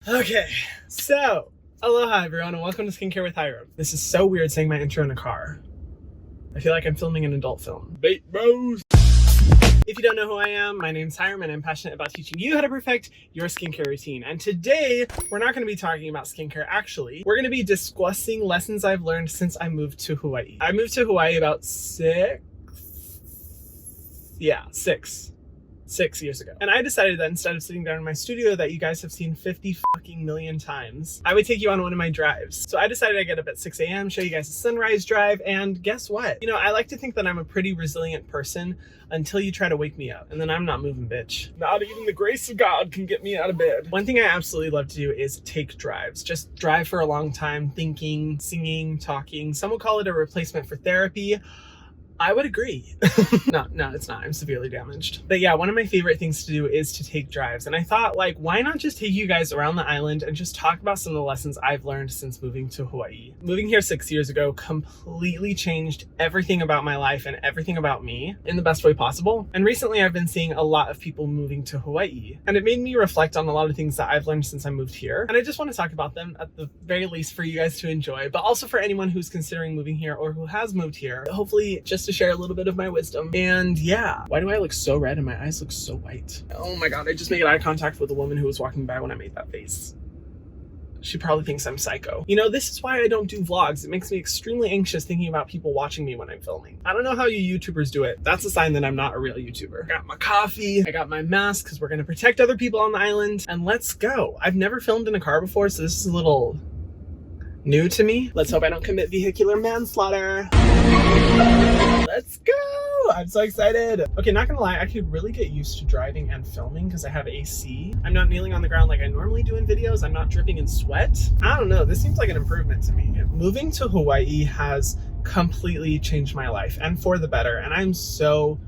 Okay, so aloha everyone and welcome to Skincare with Hyram. This is so weird saying my intro in a car. I feel like I'm filming an adult film. Bait bros! If you don't know who I am, my name's Hyram and I'm passionate about teaching you how to perfect your skincare routine. And today, we're not going to be talking about skincare actually. We're going to be discussing lessons I've learned since I moved to Hawaii. I moved to Hawaii about six years ago. And I decided that instead of sitting down in my studio that you guys have seen 50 fucking million times, I would take you on one of my drives. So I decided I'd get up at 6 a.m., show you guys a sunrise drive, and guess what? You know, I like to think that I'm a pretty resilient person until you try to wake me up, and then I'm not moving, bitch. Not even the grace of God can get me out of bed. One thing I absolutely love to do is take drives. Just drive for a long time, thinking, singing, talking. Some would call it a replacement for therapy. I would agree. No, it's not. I'm severely damaged. But yeah, one of my favorite things to do is to take drives. And I thought, like, why not just take you guys around the island and just talk about some of the lessons I've learned since moving to Hawaii. Moving here 6 years ago completely changed everything about my life and everything about me in the best way possible. And recently I've been seeing a lot of people moving to Hawaii. And it made me reflect on a lot of things that I've learned since I moved here. And I just want to talk about them at the very least for you guys to enjoy, but also for anyone who's considering moving here or who has moved here. Hopefully just to share a little bit of my wisdom. And yeah, why do I look so red and my eyes look so white? Oh my God, I just made eye contact with a woman who was walking by when I made that face. She probably thinks I'm psycho. You know, this is why I don't do vlogs. It makes me extremely anxious thinking about people watching me when I'm filming. I don't know how you YouTubers do it. That's a sign that I'm not a real YouTuber. I got my coffee, I got my mask because we're gonna protect other people on the island, and let's go. I've never filmed in a car before, so this is a little new to me. Let's hope I don't commit vehicular manslaughter. Let's go! I'm so excited. Okay, not gonna lie, I could really get used to driving and filming because I have AC. I'm not kneeling on the ground like I normally do in videos. I'm not dripping in sweat. I don't know, this seems like an improvement to me. Moving to Hawaii has completely changed my life and for the better. And I'm so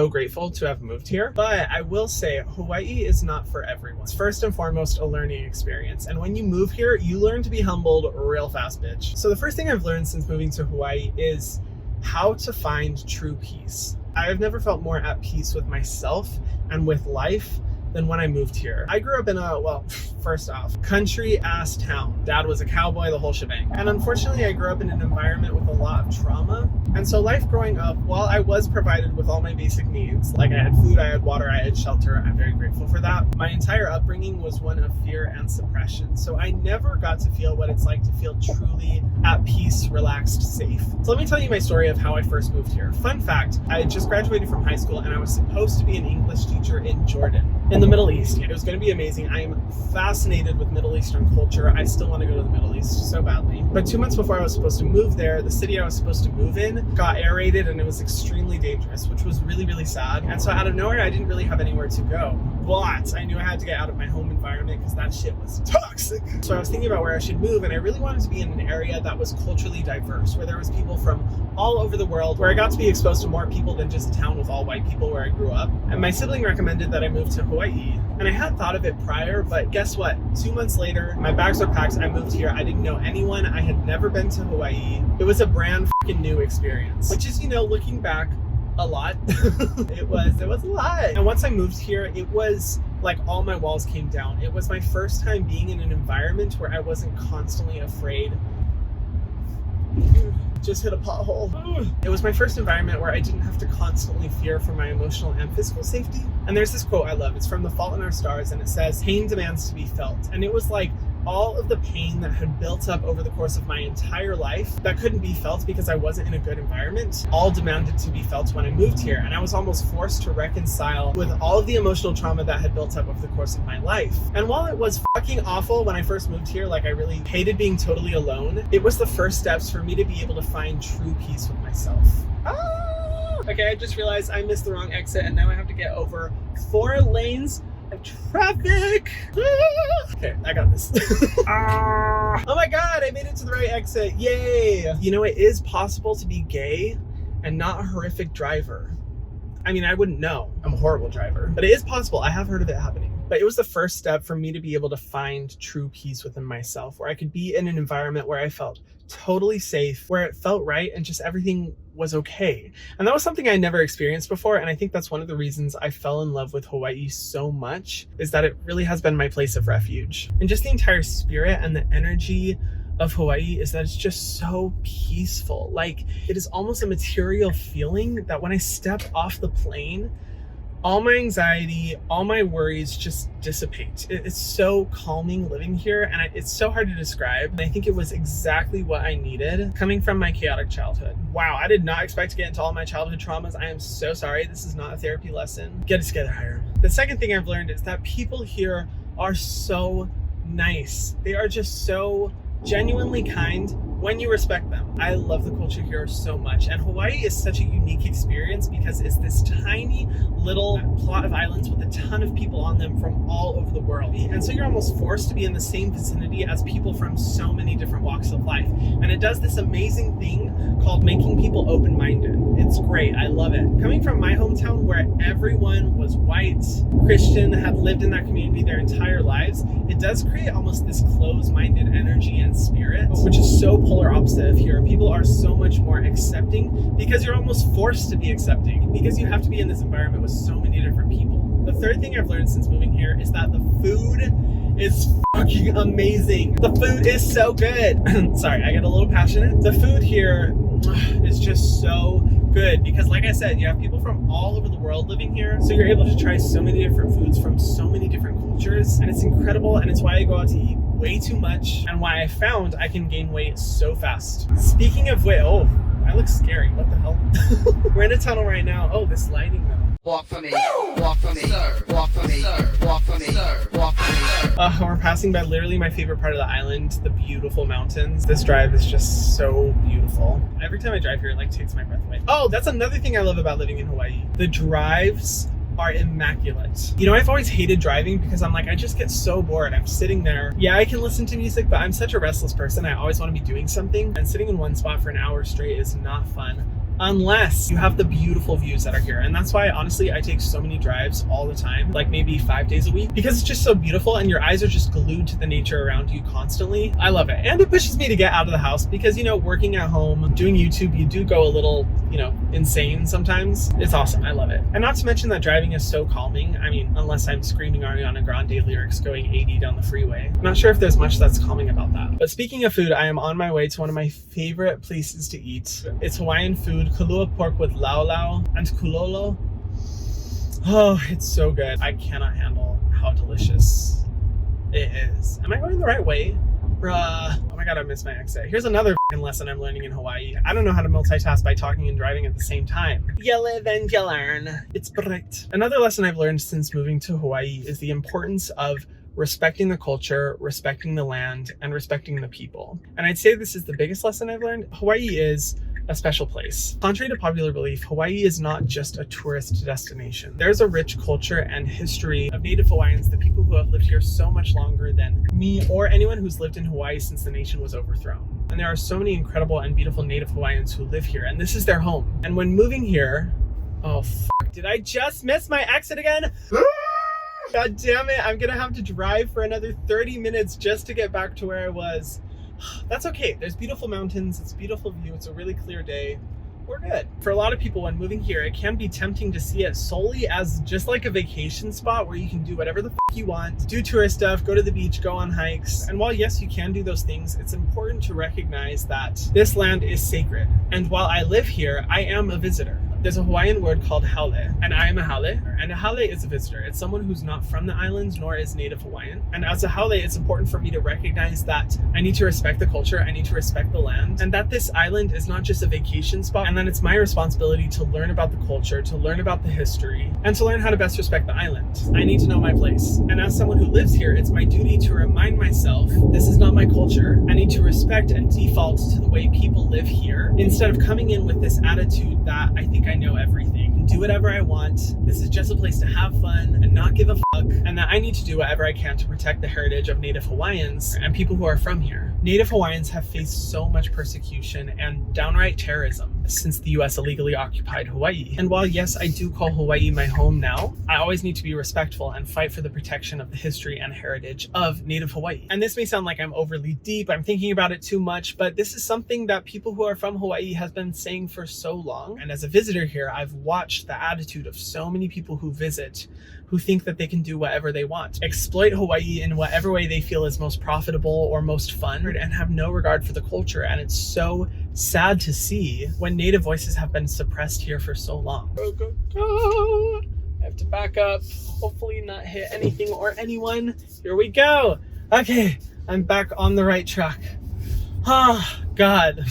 grateful to have moved here. But I will say Hawaii is not for everyone. It's first and foremost a learning experience. And when you move here, you learn to be humbled real fast, bitch. So the first thing I've learned since moving to Hawaii is how to find true peace. I've never felt more at peace with myself and with life than when I moved here. I grew up in a, well, first off, country ass town. Dad was a cowboy, the whole shebang. And unfortunately, I grew up in an environment with a lot of trauma. And so life growing up, while I was provided with all my basic needs, like I had food, I had water, I had shelter, I'm very grateful for that. My entire upbringing was one of fear and suppression. So I never got to feel what it's like to feel truly at peace, relaxed, safe. So let me tell you my story of how I first moved here. Fun fact, I had just graduated from high school and I was supposed to be an English teacher in Jordan, in the Middle East. It was going to be amazing. I am fascinated with Middle Eastern culture. I still want to go to the Middle East so badly. But 2 months before I was supposed to move there, the city I was supposed to move in got air raided and it was extremely dangerous, which was really sad. And so out of nowhere, I didn't really have anywhere to go. But I knew I had to get out of my home environment because that shit was toxic. So I was thinking about where I should move, and I really wanted to be in an area that was culturally diverse, where there was people from all over the world, where I got to be exposed to more people than just a town with all white people where I grew up. And my sibling recommended that I move to Hawaii. And I had thought of it prior, but guess what? 2 months later, my bags are packed, I moved here. I didn't know anyone. I had never been to Hawaii. It was a brand fucking new experience, which is, you know, looking back, a lot. It was a lot. And once I moved here, it was like all my walls came down. It was my first time being in an environment where I wasn't constantly afraid. Just hit a pothole. It was my first environment where I didn't have to constantly fear for my emotional and physical safety. And there's this quote I love. It's from The Fault in Our Stars, and it says, "Pain demands to be felt." And it was like all of the pain that had built up over the course of my entire life that couldn't be felt because I wasn't in a good environment, all demanded to be felt when I moved here. And I was almost forced to reconcile with all of the emotional trauma that had built up over the course of my life. And while it was fucking awful when I first moved here, like I really hated being totally alone, it was the first steps for me to be able to find true peace with myself. Okay, I just realized I missed the wrong exit and now I have to get over 4 lanes of traffic. Okay, I got this. Oh my God, I made it to the right exit. Yay. You know, it is possible to be gay and not a horrific driver. I mean, I wouldn't know. I'm a horrible driver, but it is possible. I have heard of it happening. but it was the first step for me to be able to find true peace within myself, where I could be in an environment where I felt totally safe, where it felt right, and just everything was okay. And that was something I never experienced before, and I think that's one of the reasons I fell in love with Hawaii so much, is that it really has been my place of refuge. And just the entire spirit and the energy of Hawaii is that it's just so peaceful. Like, it is almost a material feeling that when I step off the plane, all my anxiety, all my worries just dissipate. It's so calming living here, and it's so hard to describe. And I think it was exactly what I needed coming from my chaotic childhood. Wow, I did not expect to get into all my childhood traumas. I am so sorry. This is not a therapy lesson. Get it together, Hyram. The second thing I've learned is that people here are so nice. They are just so genuinely kind when you respect them. I love the culture here so much, and Hawaii is such a unique experience because it's this tiny little plot of islands with a ton of people on them from all over the world, and so you're almost forced to be in the same vicinity as people from so many different walks of life, and it does this amazing thing called making people open-minded. It's great. I love it. Coming from my hometown where everyone was white, Christian, had lived in that community their entire lives, it does create almost this closed-minded energy and spirit, which is so polar opposite of here. People are so much more accepting because you're almost forced to be accepting because you have to be in this environment with so many different people. The third thing I've learned since moving here is that the food is fucking amazing. The food is so good. Sorry, I get a little passionate. The food here is just so good because, like I said, you have people from all over the world living here, so you're able to try so many different foods from so many different cultures, and it's incredible, and it's why I go out to eat way too much, and why I found I can gain weight so fast. Speaking of weight, oh, I look scary. What the hell? We're in a tunnel right now. Oh, this lighting though. Walk for me, walk for me, sir. Walk for me, sir. Walk for me, sir. Walk for me, sir. We're passing by literally my favorite part of the island, the beautiful mountains. This drive is just so beautiful. Every time I drive here, it like takes my breath away. Oh, that's another thing I love about living in Hawaii. The drives are immaculate. You know, I've always hated driving because I'm like, I just get so bored. I'm sitting there. Yeah, I can listen to music, but I'm such a restless person. I always want to be doing something, and sitting in one spot for an hour straight is not fun unless you have the beautiful views that are here. And that's why, honestly, I take so many drives all the time, like maybe 5 days a week, because it's just so beautiful and your eyes are just glued to the nature around you constantly. I love it. And it pushes me to get out of the house because, you know, working at home, doing YouTube, you do go a little, you know, insane sometimes. It's awesome. I love it. And not to mention that driving is so calming. I mean, unless I'm screaming Ariana Grande lyrics going 80 down the freeway. I'm not sure if there's much that's calming about that. But speaking of food, I am on my way to one of my favorite places to eat. It's Hawaiian food, kalua pork with laulau and kulolo. Oh, it's so good. I cannot handle how delicious it is. Am I going the right way? Bruh. Oh my god, I missed my exit. Here's another lesson I'm learning in Hawaii. I don't know how to multitask by talking and driving at the same time. You live and you learn. It's great. Another lesson I've learned since moving to Hawaii is the importance of respecting the culture, respecting the land, and respecting the people. And I'd say this is the biggest lesson I've learned. Hawaii is a special place. Contrary to popular belief, Hawaii is not just a tourist destination. There's a rich culture and history of Native Hawaiians, the people who have lived here so much longer than me or anyone who's lived in Hawaii since the nation was overthrown. And there are so many incredible and beautiful Native Hawaiians who live here, and this is their home. And when moving here, oh fuck, did I just miss my exit again? God damn it, I'm gonna have to drive for another 30 minutes just to get back to where I was. That's okay. There's beautiful mountains, it's a beautiful view, it's a really clear day. We're good. For a lot of people, when moving here, it can be tempting to see it solely as just like a vacation spot where you can do whatever the fuck you want, do tourist stuff, go to the beach, go on hikes. And while yes, you can do those things, it's important to recognize that this land is sacred. And while I live here, I am a visitor. There's a Hawaiian word called haole, and I am a haole, and a haole is a visitor. It's someone who's not from the islands nor is Native Hawaiian. And as a haole, it's important for me to recognize that I need to respect the culture, I need to respect the land, and that this island is not just a vacation spot, and that it's my responsibility to learn about the culture, to learn about the history, and to learn how to best respect the island. I need to know my place. And as someone who lives here, it's my duty to remind myself, this is not my culture. I need to respect and default to the way people live here, instead of coming in with this attitude that I think I know everything, do whatever I want, this is just a place to have fun and not give a fuck, and that I need to do whatever I can to protect the heritage of Native Hawaiians and people who are from here. Native Hawaiians have faced so much persecution and downright terrorism. since the US illegally occupied Hawaii. And while yes, I do call Hawaii my home now, I always need to be respectful and fight for the protection of the history and heritage of Native Hawaii. And this may sound like I'm overly deep, I'm thinking about it too much, but this is something that people who are from Hawaii have been saying for so long. And as a visitor here, I've watched the attitude of so many people who visit who think that they can do whatever they want, exploit Hawaii in whatever way they feel is most profitable or most fun, and have no regard for the culture. And it's so sad to see when Native voices have been suppressed here for so long. Go, go, go. I have to back up, hopefully not hit anything or anyone. Here we go. Okay, I'm back on the right track. Ah, God.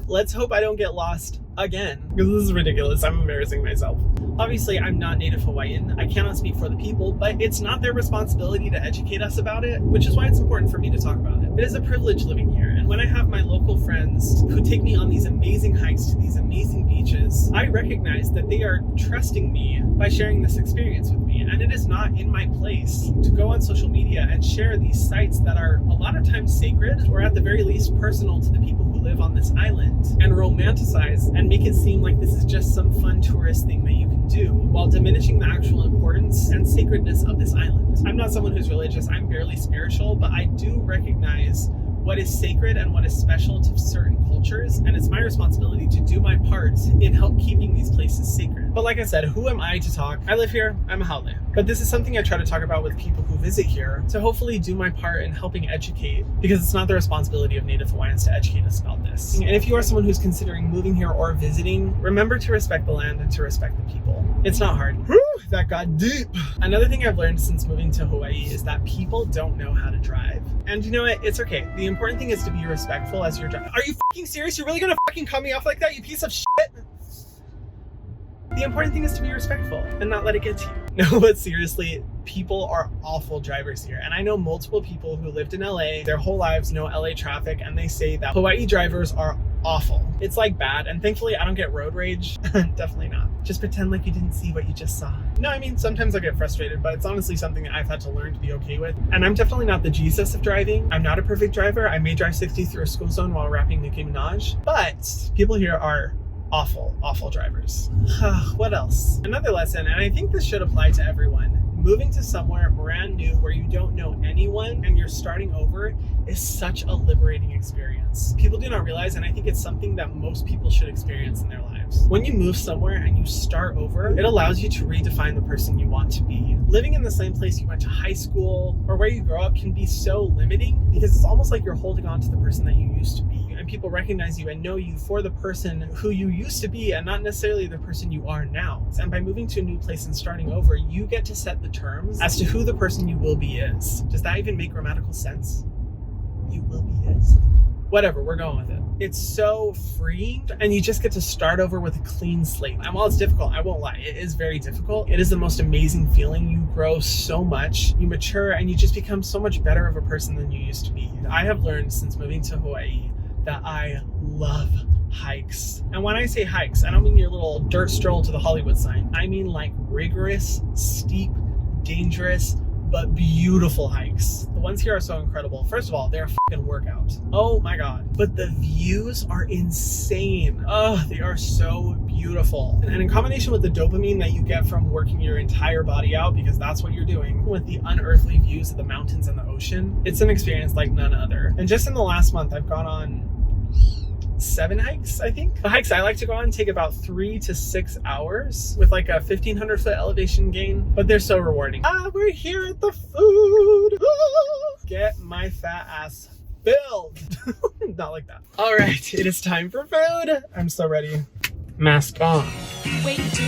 Let's hope I don't get lost again, because this is ridiculous. I'm embarrassing myself. Obviously, I'm not Native Hawaiian. I cannot speak for the people, but it's not their responsibility to educate us about it, which is why it's important for me to talk about it. It is a privilege living here, and when I have my local friends who take me on these amazing hikes to these amazing beaches, I recognize that they are trusting me by sharing this experience with me, and it is not in my place to go on social media and share these sites that are a lot of times sacred, or at the very least personal to the people who live on this island, and romanticize and make it seem like this is just some fun tourist thing that you can do, while diminishing the actual importance and sacredness of this island. I'm not someone who's religious, I'm barely spiritual, but I do recognize what is sacred and what is special to certain cultures, and it's my responsibility to do my part in help keeping these places sacred. But like I said, who am I to talk? I live here, I'm a haole. But this is something I try to talk about with people who visit here to hopefully do my part in helping educate, because it's not the responsibility of Native Hawaiians to educate us about this. And if you are someone who's considering moving here or visiting, remember to respect the land and to respect the people. It's not hard. Whew, that got deep. Another thing I've learned since moving to Hawaii is that people don't know how to drive. And you know what? It's okay. The important thing is to be respectful as you're driving. Are you fucking serious? You're really gonna fucking cut me off like that, you piece of shit? The important thing is to be respectful and not let it get to you. No, but seriously, people are awful drivers here. And I know multiple people who lived in LA, their whole lives know LA traffic, and they say that Hawaii drivers are awful. It's like bad, and thankfully I don't get road rage. Definitely not. Just pretend like you didn't see what you just saw. No, I mean, sometimes I get frustrated, but it's honestly something that I've had to learn to be okay with. And I'm definitely not the Jesus of driving. I'm not a perfect driver. I may drive 60 through a school zone while rapping Nicki Minaj, but people here are awful drivers. What else? Another lesson, and I think this should apply to everyone. Moving to somewhere brand new where you don't know anyone and you're starting over is such a liberating experience. People do not realize, and I think it's something that most people should experience in their lives. When you move somewhere and you start over, it allows you to redefine the person you want to be. Living in the same place you went to high school or where you grow up can be so limiting, because it's almost like you're holding on to the person that you used to be. And people recognize you and know you for the person who you used to be and not necessarily the person you are now. And by moving to a new place and starting over, you get to set the terms as to who the person you will be is. Does that even make grammatical sense? You will be is. Whatever, we're going with it. It's so freeing, and you just get to start over with a clean slate. And while it's difficult, I won't lie, it is very difficult. It is the most amazing feeling. You grow so much, you mature, and you just become so much better of a person than you used to be. I have learned since moving to Hawaii that I love hikes. And when I say hikes, I don't mean your little dirt stroll to the Hollywood sign. I mean like rigorous, steep, dangerous, but beautiful hikes. The ones here are so incredible. First of all, they're a fucking workout. Oh my God. But the views are insane. Oh, they are so beautiful. And in combination with the dopamine that you get from working your entire body out, because that's what you're doing, with the unearthly views of the mountains and the ocean, it's an experience like none other. And just in the last month, I've gone on 7 hikes, I think. The hikes I like to go on take about 3 to 6 hours with like a 1,500 foot elevation gain, but they're so rewarding. We're here at the food. Get my fat ass filled. Not like that. All right, it is time for food. I'm so ready. Mask on. Wait till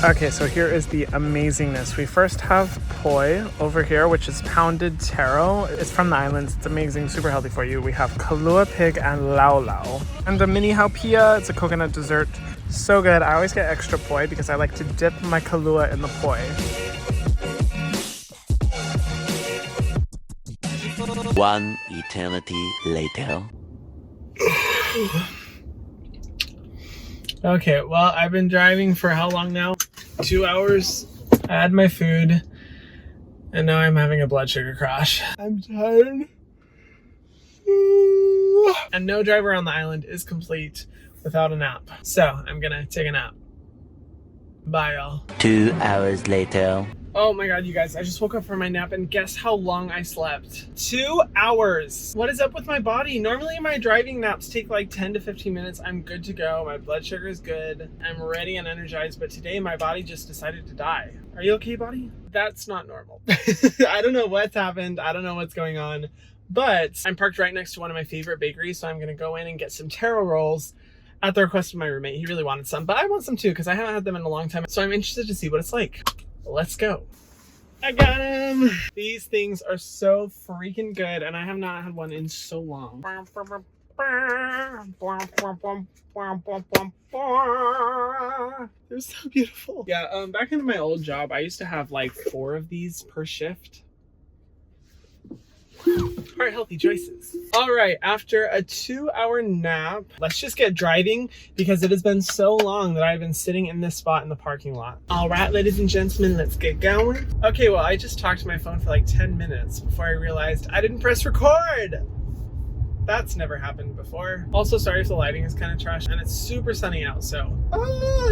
Okay, so here is the amazingness. We first have poi over here, which is pounded taro. It's from the islands. It's amazing, super healthy for you. We have kalua pig and lau lau. And the mini haupia, it's a coconut dessert. So good. I always get extra poi because I like to dip my kalua in the poi. One eternity later. Okay, well, I've been driving for how long now? 2 hours. I had my food. And now I'm having a blood sugar crash. I'm tired. And no drive around the island is complete without a nap. So I'm gonna take a nap. Bye, y'all. 2 hours later. Oh my god, you guys, I just woke up from my nap and guess how long I slept? 2 hours. What is up with my body? Normally my driving naps take like 10 to 15 minutes. I'm good to go. My blood sugar is good. I'm ready and energized, but today my body just decided to die. Are you okay, body? That's not normal. I don't know what's happened. I don't know what's going on, but I'm parked right next to one of my favorite bakeries, so I'm gonna go in and get some taro rolls at the request of my roommate. He really wanted some, but I want some too because I haven't had them in a long time, so I'm interested to see what it's like. Let's go. I got him. These things are so freaking good, and I have not had one in so long. They're so beautiful. Yeah, back in my old job, I used to have like 4 of these per shift. All right, healthy choices. All right, after a 2-hour nap, let's just get driving because it has been so long that I've been sitting in this spot in the parking lot. All right, ladies and gentlemen, let's get going. Okay, well, I just talked to my phone for like 10 minutes before I realized I didn't press record. That's never happened before. Also, sorry if the lighting is kind of trash, and it's super sunny out, so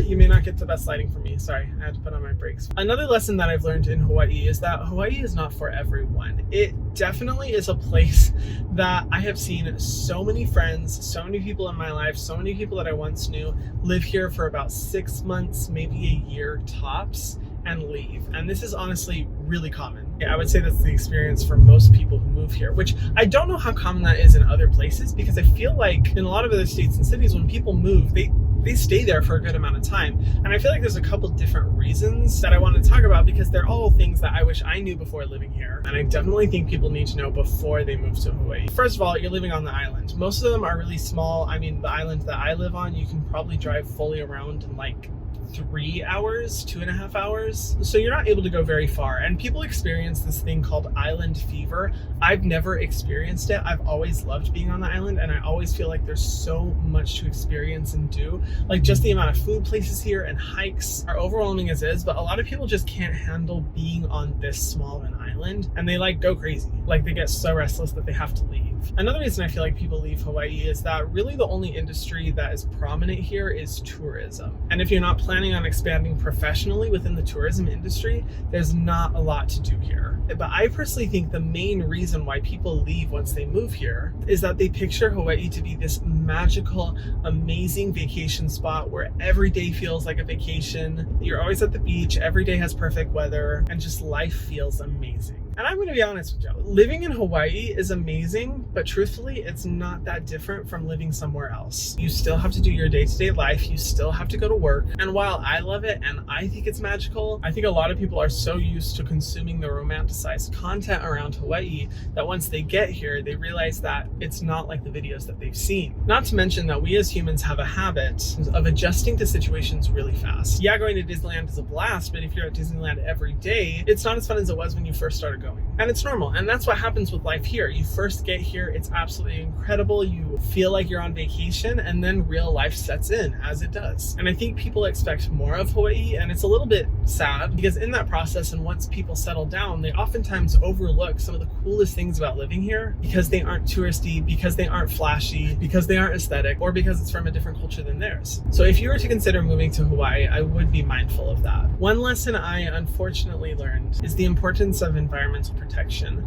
you may not get the best lighting from me. Sorry, I had to put on my brakes. Another lesson that I've learned in Hawaii is that Hawaii is not for everyone. It definitely is a place that I have seen so many friends, so many people in my life, so many people that I once knew live here for about 6 months, maybe a year tops, and leave. And this is honestly really common. Yeah, I would say that's the experience for most people who move here, which I don't know how common that is in other places, because I feel like in a lot of other states and cities, when people move, they stay there for a good amount of time. And I feel like there's a couple different reasons that I want to talk about because they're all things that I wish I knew before living here. And I definitely think people need to know before they move to Hawaii. First of all, you're living on the island. Most of them are really small. I mean, the island that I live on, you can probably drive fully around in like 3 hours, 2.5 hours. So you're not able to go very far. And people experience this thing called island fever. I've never experienced it. I've always loved being on the island, and I always feel like there's so much to experience and do. Like just the amount of food places here and hikes are overwhelming as is, but a lot of people just can't handle being on this small of an island, and they like go crazy. Like they get so restless that they have to leave. Another reason I feel like people leave Hawaii is that really the only industry that is prominent here is tourism. And if you're not planning on expanding professionally within the tourism industry, there's not a lot to do here. But I personally think the main reason why people leave once they move here is that they picture Hawaii to be this magical, amazing vacation spot where every day feels like a vacation. You're always at the beach, every day has perfect weather, and just life feels amazing. And I'm going to be honest with you, living in Hawaii is amazing, but truthfully, it's not that different from living somewhere else. You still have to do your day-to-day life. You still have to go to work. And while I love it and I think it's magical, I think a lot of people are so used to consuming the romanticized content around Hawaii that once they get here, they realize that it's not like the videos that they've seen. Not to mention that we as humans have a habit of adjusting to situations really fast. Yeah, going to Disneyland is a blast, but if you're at Disneyland every day, it's not as fun as it was when you first started going. And it's normal. And that's what happens with life here. You first get here, it's absolutely incredible. You feel like you're on vacation, and then real life sets in as it does. And I think people expect more of Hawaii, and it's a little bit sad because in that process, and once people settle down, they oftentimes overlook some of the coolest things about living here because they aren't touristy, because they aren't flashy, because they aren't aesthetic, or because it's from a different culture than theirs. So if you were to consider moving to Hawaii, I would be mindful of that. One lesson I unfortunately learned is the importance of environmental protection.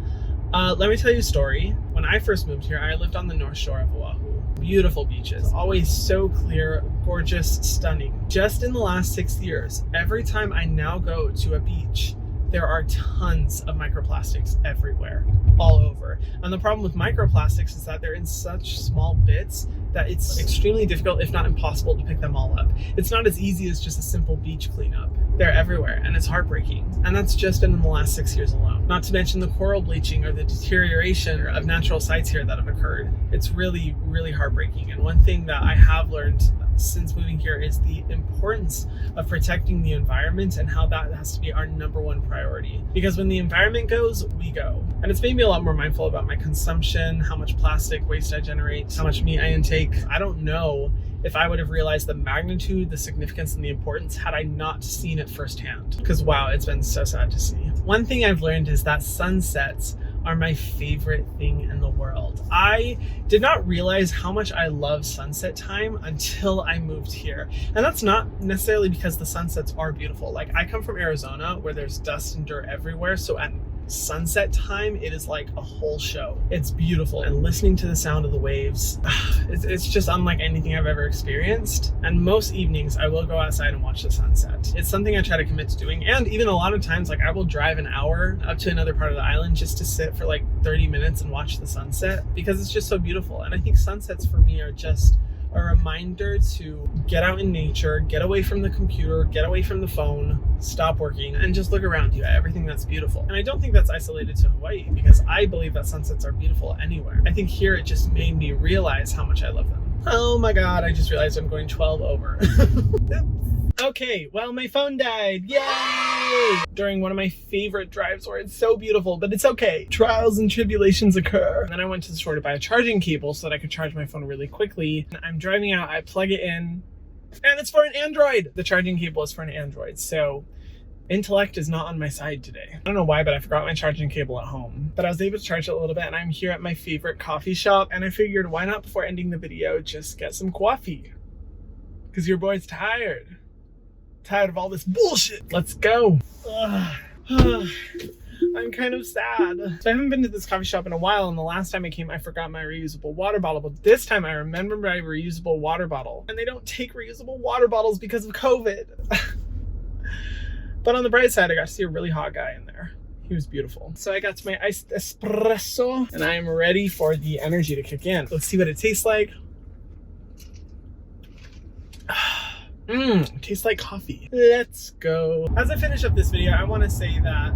Let me tell you a story. When I first moved here, I lived on the north shore of Oahu. Beautiful beaches, always so clear, gorgeous, stunning. Just in the last 6 years, every time I now go to a beach, there are tons of microplastics everywhere, all over. And the problem with microplastics is that they're in such small bits that it's extremely difficult, if not impossible, to pick them all up. It's not as easy as just a simple beach cleanup. They're everywhere, and it's heartbreaking. And that's just been in the last 6 years alone. Not to mention the coral bleaching or the deterioration of natural sites here that have occurred. It's really, really heartbreaking. And one thing that I have learned since moving here is the importance of protecting the environment and how that has to be our #1 priority. Because when the environment goes, we go. And it's made me a lot more mindful about my consumption, how much plastic waste I generate, how much meat I intake. I don't know if I would have realized the magnitude, the significance, and the importance had I not seen it firsthand. Because wow, it's been so sad to see. One thing I've learned is that sunsets are my favorite thing in the world. I did not realize how much I love sunset time until I moved here. And that's not necessarily because the sunsets are beautiful. Like, I come from Arizona where there's dust and dirt everywhere, so at sunset time it is like a whole show. It's beautiful, and listening to the sound of the waves, it's just unlike anything I've ever experienced. And most evenings I will go outside and watch the sunset. It's something I try to commit to doing, and even a lot of times, like, I will drive an hour up to another part of the island just to sit for like 30 minutes and watch the sunset, because it's just so beautiful. And I think sunsets for me are just a reminder to get out in nature, get away from the computer, get away from the phone, stop working, and just look around you at everything that's beautiful. And I don't think that's isolated to Hawaii, because I believe that sunsets are beautiful anywhere. I think here it just made me realize how much I love them. Oh my god, I just realized I'm going 12 over. Okay, well, my phone died. Yay! During one of my favorite drives where it's so beautiful, but it's okay. Trials and tribulations occur. And then I went to the store to buy a charging cable so that I could charge my phone really quickly. And I'm driving out, I plug it in, and it's for an Android. The charging cable is for an Android, so intellect is not on my side today. I don't know why, but I forgot my charging cable at home. But I was able to charge it a little bit, and I'm here at my favorite coffee shop, and I figured, why not, before ending the video, just get some coffee? Because your boy's tired. Tired of all this bullshit. Let's go. I'm kind of sad. So I haven't been to this coffee shop in a while, and the last time I came I forgot my reusable water bottle, but this time I remember my reusable water bottle. And they don't take reusable water bottles because of COVID. But on the bright side, I got to see a really hot guy in there. He was beautiful. So I got my iced espresso, and I am ready for the energy to kick in. Let's see what it tastes like. Tastes like coffee. Let's go. As I finish up this video, I want to say that,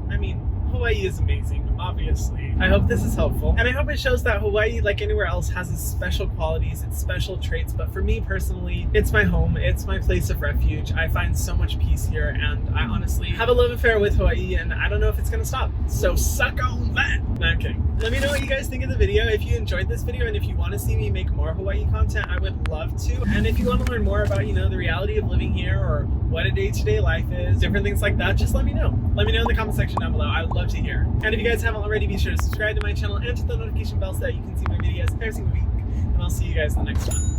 Hawaii is amazing, obviously. I hope this is helpful. And I hope it shows that Hawaii, like anywhere else, has its special qualities, its special traits. But for me personally, it's my home. It's my place of refuge. I find so much peace here. And I honestly have a love affair with Hawaii. And I don't know if it's going to stop. So suck on that. No, I'm kidding. Let me know what you guys think of the video. If you enjoyed this video and if you want to see me make more Hawaii content, I would love to. And if you want to learn more about, the reality of living here, or what a day-to-day life is, different things like that, just let me know. Let me know in the comment section down below. I would love to hear. And if you guys haven't already, be sure to subscribe to my channel and hit the notification bell so that you can see my videos every single week. And I'll see you guys in the next one.